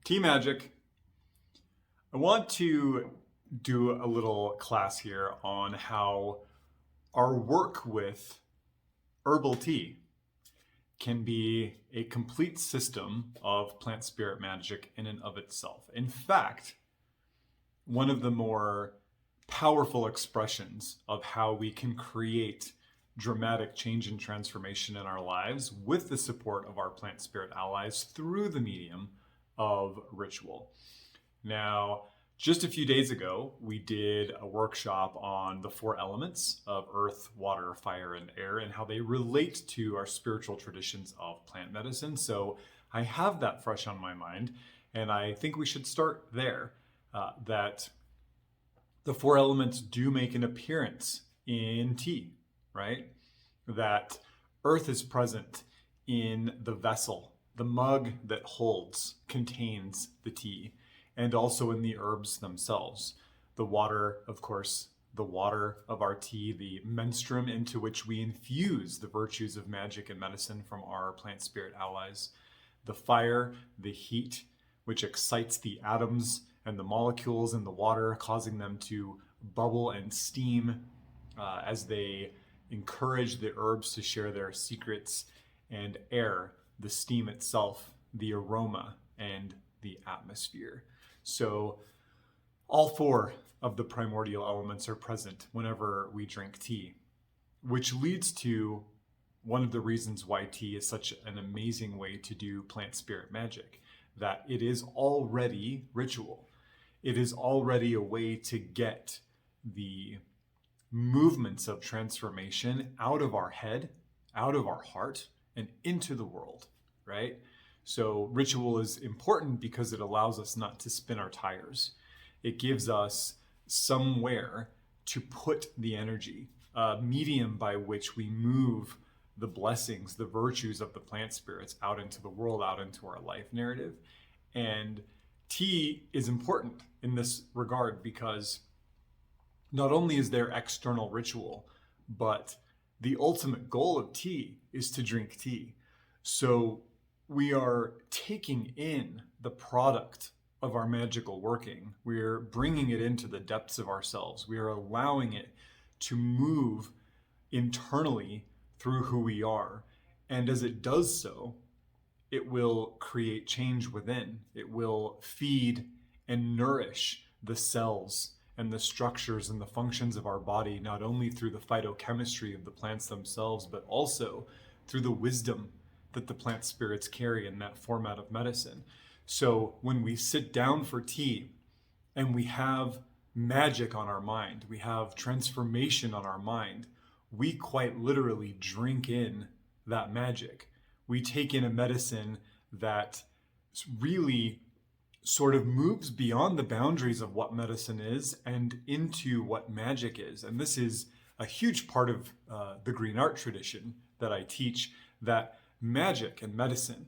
Tea Magic. I want to do a little class here on how our work with herbal tea can be a complete system of plant spirit magic in and of itself. In fact, one of the more powerful expressions of how we can create dramatic change and transformation in our lives with the support of our plant spirit allies through the medium of ritual. Now, just a few days ago, we did a workshop on the four elements of earth, water, fire, and air, and how they relate to our spiritual traditions of plant medicine. So I have that fresh on my mind, and I think we should start there. That the four elements do make an appearance in tea, right? That earth is present in the vessel, the mug that holds, contains the tea, and also in the herbs themselves. The water, of course, the water of our tea, the menstruum into which we infuse the virtues of magic and medicine from our plant spirit allies. The fire, the heat, which excites the atoms and the molecules in the water, causing them to bubble and steam as they encourage the herbs to share their secrets. And air, the steam itself, the aroma, and the atmosphere. So all four of the primordial elements are present whenever we drink tea, which leads to one of the reasons why tea is such an amazing way to do plant spirit magic, that it is already ritual. It is already a way to get the movements of transformation out of our head, out of our heart, and into the world, right? So ritual is important because it allows us not to spin our tires. It gives us somewhere to put the energy, a medium by which we move the blessings, the virtues of the plant spirits out into the world, out into our life narrative. And tea is important in this regard because not only is there external ritual, but the ultimate goal of tea is to drink tea. So we are taking in the product of our magical working. We're bringing it into the depths of ourselves. We are allowing it to move internally through who we are. And as it does so, it will create change within. It will feed and nourish the cells and the structures and the functions of our body, not only through the phytochemistry of the plants themselves, but also through the wisdom that the plant spirits carry in that format of medicine. So when we sit down for tea and we have magic on our mind, we have transformation on our mind, we quite literally drink in that magic. We take in a medicine that really sort of moves beyond the boundaries of what medicine is and into what magic is. And this is a huge part of the green art tradition that I teach, that magic and medicine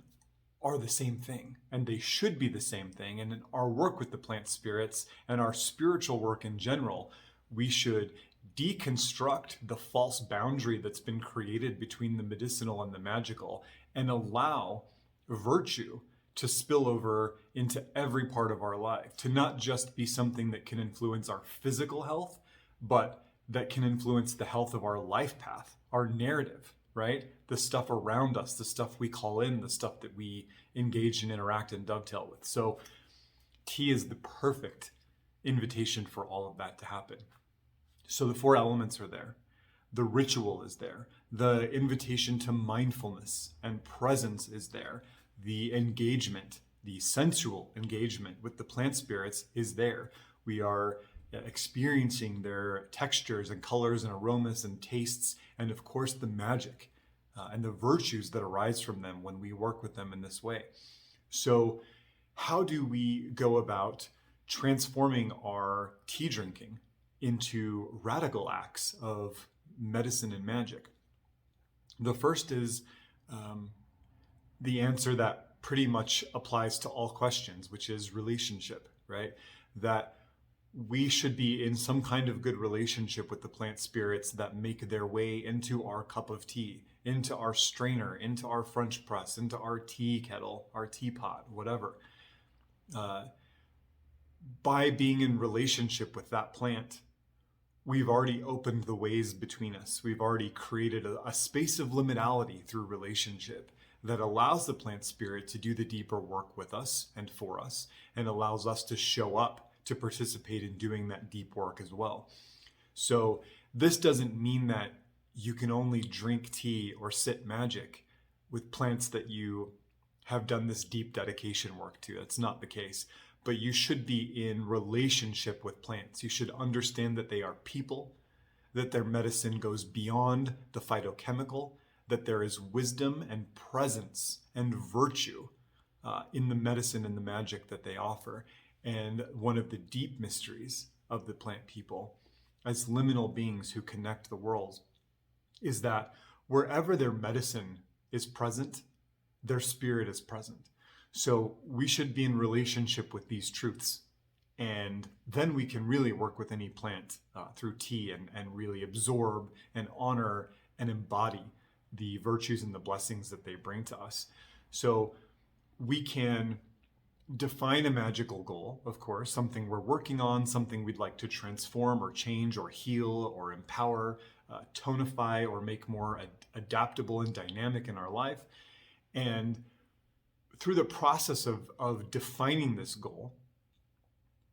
are the same thing, and they should be the same thing. And in our work with the plant spirits and our spiritual work in general, we should deconstruct the false boundary that's been created between the medicinal and the magical and allow virtue to spill over into every part of our life, to not just be something that can influence our physical health, but that can influence the health of our life path, our narrative, right? The stuff around us, the stuff we call in, the stuff that we engage and interact and dovetail with. So tea is the perfect invitation for all of that to happen. So the four elements are there. The ritual is there. The invitation to mindfulness and presence is there. The engagement, the sensual engagement with the plant spirits is there. We are experiencing their textures and colors and aromas and tastes, and of course the magic and the virtues that arise from them when we work with them in this way. So how do we go about transforming our tea drinking into radical acts of medicine and magic? The first is the answer that pretty much applies to all questions, which is relationship, right? That we should be in some kind of good relationship with the plant spirits that make their way into our cup of tea, into our strainer, into our French press, into our tea kettle, our teapot, whatever. Uh, by being in relationship with that plant, we've already opened the ways between us. We've already created a space of liminality through relationship that allows the plant spirit to do the deeper work with us and for us, and allows us to show up to participate in doing that deep work as well. So this doesn't mean that you can only drink tea or sit magic with plants that you have done this deep dedication work to. That's not the case. But you should be in relationship with plants. You should understand that they are people, that their medicine goes beyond the phytochemical, that there is wisdom and presence and virtue in the medicine and the magic that they offer. And one of the deep mysteries of the plant people, as liminal beings who connect the worlds, is that wherever their medicine is present, their spirit is present. So we should be in relationship with these truths. And then we can really work with any plant through tea and really absorb and honor and embody the virtues and the blessings that they bring to us. So we can define a magical goal, of course, something we're working on, something we'd like to transform or change or heal or empower, tonify or make more adaptable and dynamic in our life. And through the process of defining this goal,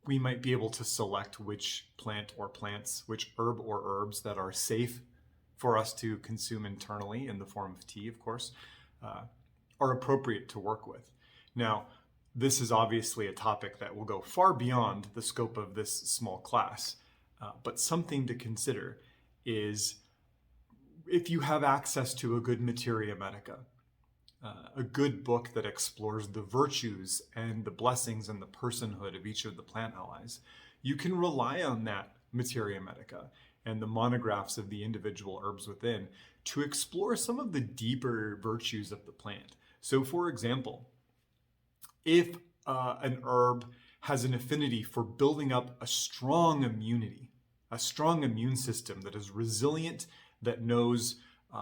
we might be able to select which plant or plants, which herb or herbs that are safe for us to consume internally in the form of tea, of course, are appropriate to work with. Now, this is obviously a topic that will go far beyond the scope of this small class, but something to consider is if you have access to a good materia medica, a good book that explores the virtues and the blessings and the personhood of each of the plant allies, you can rely on that materia medica and the monographs of the individual herbs within to explore some of the deeper virtues of the plant. So for example, if an herb has an affinity for building up a strong immunity, a strong immune system that is resilient, that knows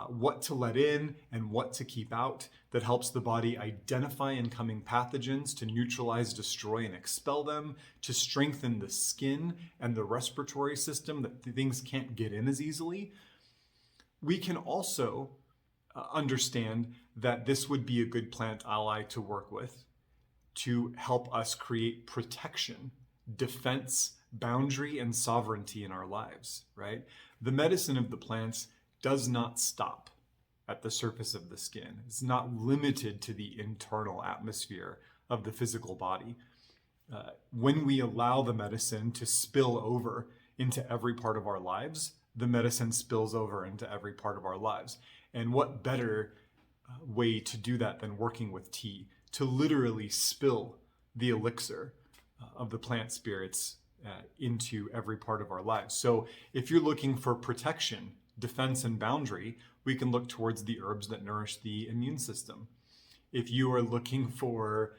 what to let in and what to keep out, that helps the body identify incoming pathogens, to neutralize, destroy, and expel them, to strengthen the skin and the respiratory system, that things can't get in as easily. We can also understand that this would be a good plant ally to work with to help us create protection, defense, boundary, and sovereignty in our lives, right? The medicine of the plants does not stop at the surface of the skin. It's not limited to the internal atmosphere of the physical body. When we allow the medicine to spill over into every part of our lives, the medicine spills over into every part of our lives. And what better way to do that than working with tea, to literally spill the elixir of the plant spirits into every part of our lives. So if you're looking for protection, defense, and boundary, we can look towards the herbs that nourish the immune system. If you are looking for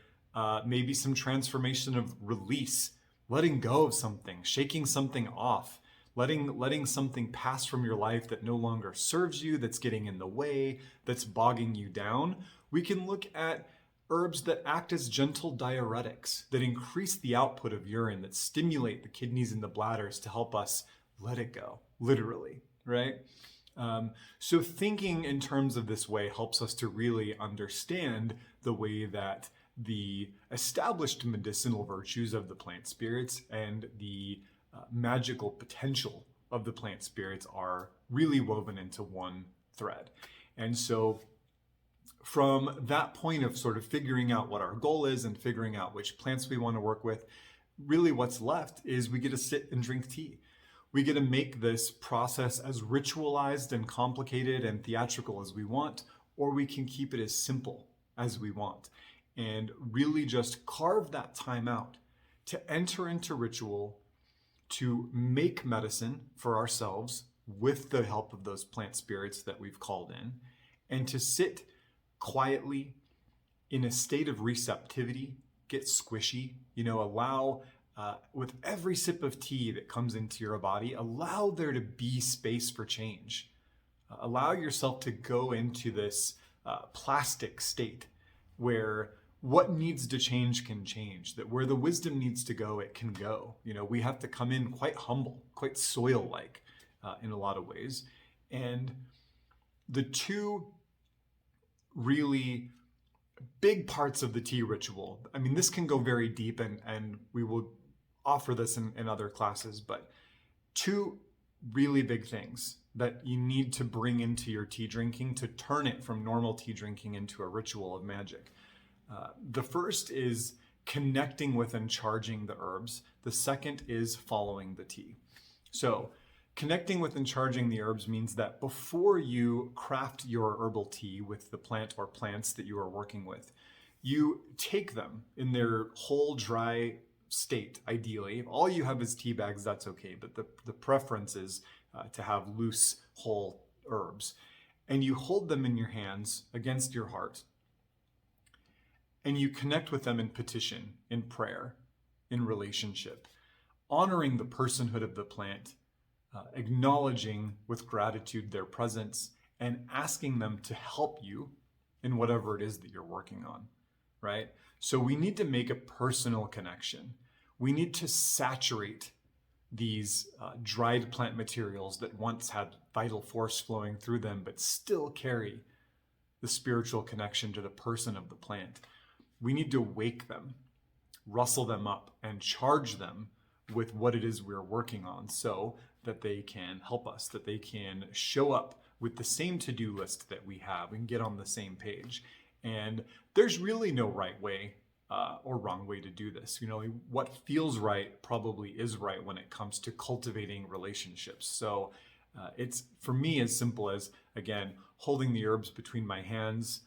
maybe some transformation of release, letting go of something, shaking something off, letting something pass from your life that no longer serves you, that's getting in the way, that's bogging you down, we can look at herbs that act as gentle diuretics, that increase the output of urine, that stimulate the kidneys and the bladders to help us let it go, literally, right? So thinking in terms of this way helps us to really understand the way that the established medicinal virtues of the plant spirits and the magical potential of the plant spirits are really woven into one thread. And so from that point of sort of figuring out what our goal is and figuring out which plants we want to work with, really what's left is we get to sit and drink tea. We get to make this process as ritualized and complicated and theatrical as we want, or we can keep it as simple as we want and really just carve that time out to enter into ritual, to make medicine for ourselves with the help of those plant spirits that we've called in, and to sit quietly in a state of receptivity, get squishy, allow with every sip of tea that comes into your body, allow there to be space for change. Allow yourself to go into this plastic state where what needs to change can change, that where the wisdom needs to go, it can go. We have to come in quite humble, quite soil-like in a lot of ways. And the two really big parts of the tea ritual, I mean, this can go very deep, and we will offer this in other classes, but two really big things that you need to bring into your tea drinking to turn it from normal tea drinking into a ritual of magic. The first is connecting with and charging the herbs. The second is following the tea. So connecting with and charging the herbs means that before you craft your herbal tea with the plant or plants that you are working with, you take them in their whole dry state, ideally. If all you have is tea bags, that's okay, but the preference is to have loose, whole herbs. And you hold them in your hands against your heart, and you connect with them in petition, in prayer, in relationship, honoring the personhood of the plant, acknowledging with gratitude their presence, and asking them to help you in whatever it is that you're working on, right? So we need to make a personal connection. We need to saturate these dried plant materials that once had vital force flowing through them, but still carry the spiritual connection to the person of the plant. We need to wake them, rustle them up, and charge them with what it is we're working on so that they can help us, that they can show up with the same to-do list that we have and get on the same page. And there's really no right way or wrong way to do this. What feels right probably is right when it comes to cultivating relationships. So it's, for me, as simple as, again, holding the herbs between my hands,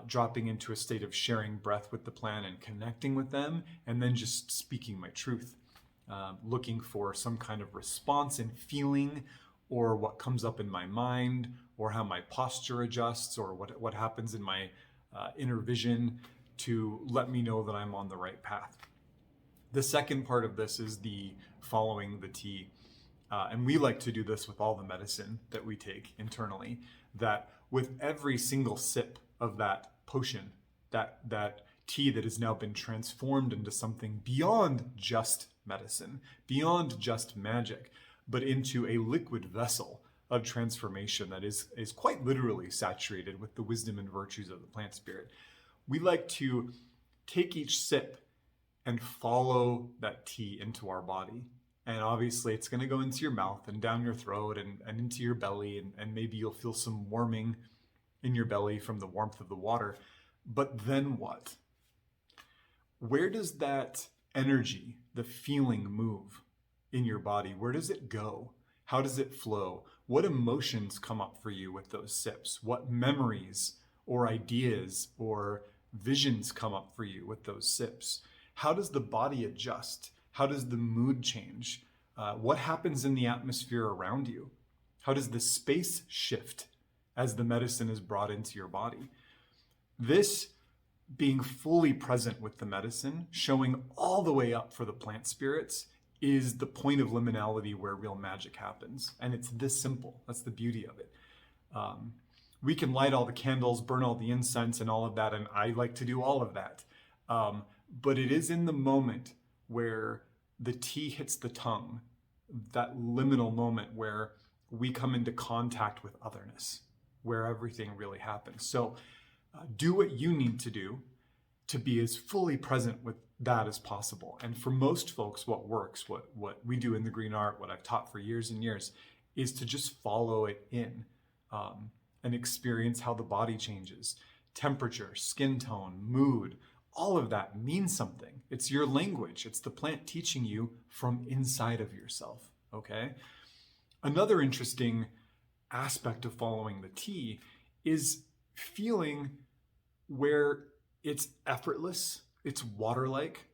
dropping into a state of sharing breath with the plant and connecting with them, and then just speaking my truth, looking for some kind of response and feeling, or what comes up in my mind, or how my posture adjusts, or what happens in my inner vision to let me know that I'm on the right path. The second part of this is the following the tea. And we like to do this with all the medicine that we take internally, that with every single sip of that potion, that tea that has now been transformed into something beyond just medicine, beyond just magic, but into a liquid vessel of transformation that is quite literally saturated with the wisdom and virtues of the plant spirit. We like to take each sip and follow that tea into our body. And obviously it's going to go into your mouth and down your throat and into your belly, and maybe you'll feel some warming in your belly from the warmth of the water. But then what? Where does that energy, the feeling, move in your body? Where does it go? How does it flow? What emotions come up for you with those sips? What memories or ideas or visions come up for you with those sips? How does the body adjust? How does the mood change? What happens in the atmosphere around you? How does the space shift as the medicine is brought into your body? This being fully present with the medicine, showing all the way up for the plant spirits, is the point of liminality where real magic happens. And it's this simple. That's the beauty of it. We can light all the candles, burn all the incense and all of that, and I like to do all of that. But it is in the moment where the tea hits the tongue, that liminal moment where we come into contact with otherness, where everything really happens. So do what you need to do to be as fully present with that as possible. And for most folks, what works, what we do in the green art, what I've taught for years and years, is to just follow it in and experience how the body changes. Temperature, skin tone, mood, all of that means something. It's your language. It's the plant teaching you from inside of yourself, okay? Another interesting aspect of following the tea is feeling where it's effortless, it's water-like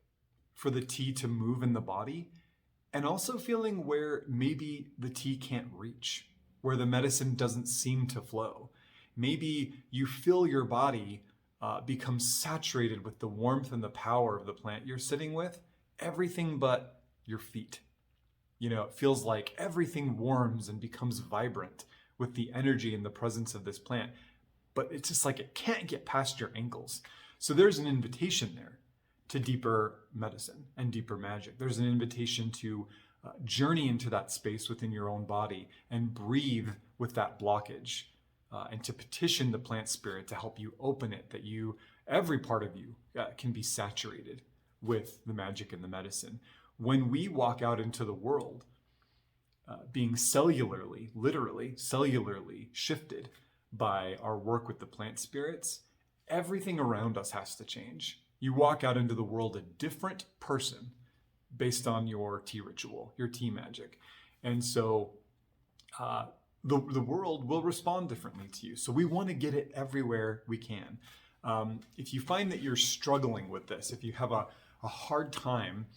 for the tea to move in the body, and also feeling where maybe the tea can't reach, where the medicine doesn't seem to flow. Maybe you feel your body become saturated with the warmth and the power of the plant you're sitting with, everything but your feet. It feels like everything warms and becomes vibrant with the energy and the presence of this plant, but it's just like it can't get past your ankles. So there's an invitation there to deeper medicine and deeper magic. There's an invitation to journey into that space within your own body and breathe with that blockage, and to petition the plant spirit to help you open it, that every part of you can be saturated with the magic and the medicine. When we walk out into the world, being literally cellularly shifted by our work with the plant spirits, everything around us has to change. You walk out into the world a different person based on your tea ritual, your tea magic. And so the world will respond differently to you. So we want to get it everywhere we can. If you find that you're struggling with this, if you have a hard time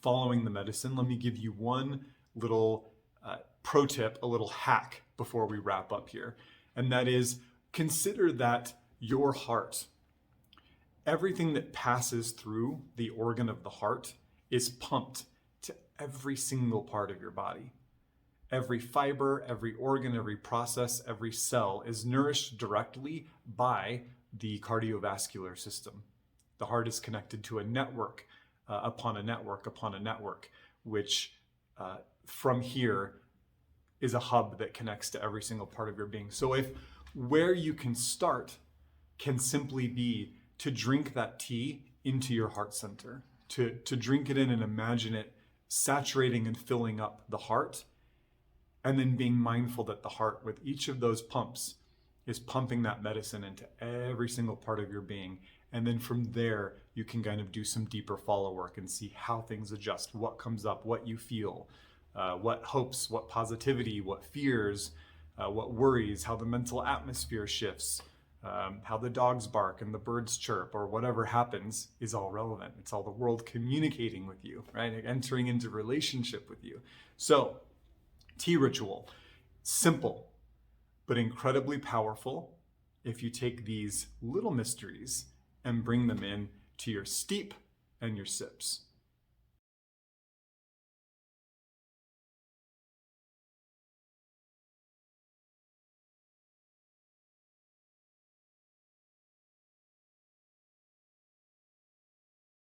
following the medicine, let me give you one little pro tip, a little hack before we wrap up here. And that is, consider that your heart, everything that passes through the organ of the heart, is pumped to every single part of your body. Every fiber, every organ, every process, every cell is nourished directly by the cardiovascular system. The heart is connected to a network upon a network upon a network, which from here is a hub that connects to every single part of your being. So if where you can start can simply be to drink that tea into your heart center, to drink it in and imagine it saturating and filling up the heart, and then being mindful that the heart, with each of those pumps, is pumping that medicine into every single part of your being. And then from there, you can kind of do some deeper follow work and see how things adjust, what comes up, what you feel, what hopes, what positivity, what fears, what worries, how the mental atmosphere shifts, how the dogs bark and the birds chirp, or whatever happens is all relevant. It's all the world communicating with you, right? Entering into relationship with you. So, tea ritual, simple, but incredibly powerful if you take these little mysteries and bring them in to your steep and your sips.